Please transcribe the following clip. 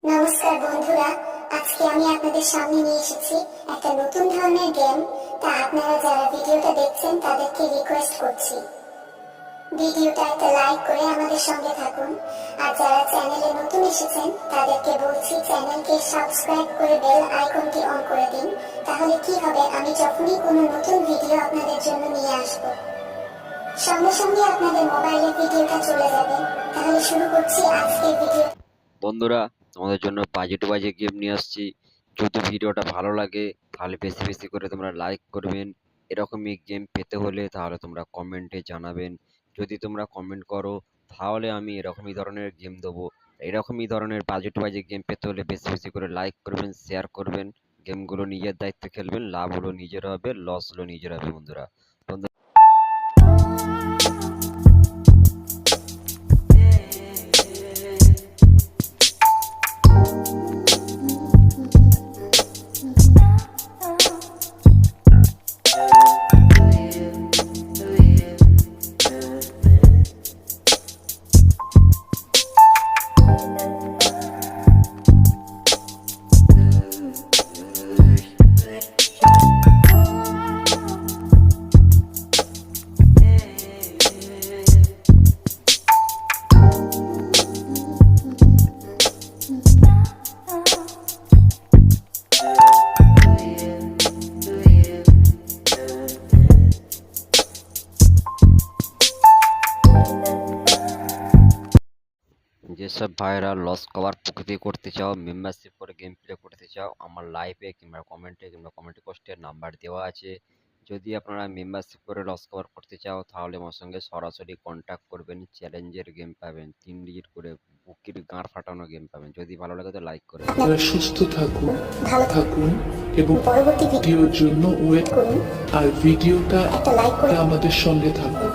নমস্কার বন্ধুরা, আজকে আমি আপনাদের সামনে নিয়ে এসেছি একটা নতুন ধরনের গেম। তা আপনারা যারা ভিডিওটা দেখছেন তাদেরকে রিকোয়েস্ট করছি, ভিডিওটা একটা লাইক করে আমাদের সঙ্গে থাকুন। আর যারা চ্যানেলে নতুন এসেছেন তাদেরকে বলছি চ্যানেলকে সাবস্ক্রাইব করে বেল আইকনটি অন করে দিন। তাহলে কি হবে, আমি যখনই কোনো নতুন ভিডিও আপনাদের জন্য নিয়ে আসব সঙ্গে সঙ্গে আপনাদের মোবাইলে ভিডিওটা চলে যাবে। তাহলে শুরু করছি আজকের ভিডিও। বন্ধুরা, তোমাদের জন্য বাজে গেম নিয়ে আসছি। যদি ভিডিওটা ভালো লাগে তাহলে বেশি বেশি করে তোমরা লাইক করবেন। এরকমই গেম পেতে হলে তাহলে তোমরা কমেন্টে জানাবেন। যদি তোমরা কমেন্ট করো তাহলে আমি এরকমই ধরনের গেম দেবো। এরকমই ধরনের বাজে গেম পেতে হলে বেশি বেশি করে লাইক করবেন, শেয়ার করবেন। গেমগুলো নিজের দায়িত্বে খেলবেন, লাভ হলো নিজের হবে, লস হলো নিজের হবে। বন্ধুরা যেসব ভাইরা লস কভার প্রকৃতি করতে চাও, মেম্বারশিপ করে গেম প্লে করতে চাও, আমার লাইভে কিংবা কমেন্টে পোস্টের নাম্বার দেওয়া আছে। যদি আপনারা মেম্বারশিপ করে লস কভার করতে চাও তাহলে আমার সঙ্গে সরাসরি কন্ট্যাক্ট করবেন। চ্যালেঞ্জের গেম পাবেন, 3 ডিজিট করে বুকের গাঁড় ফাটানো গেম পাবেন। যদি ভালো লাগে তো লাইক করে আপনারা সুস্থ থাকুন, ভালো থাকুন এবং পরবর্তী ভিডিওর জন্য ওয়েট করুন। আর ভিডিওটা একটা লাইক করে আমাদের সঙ্গে থাকুন।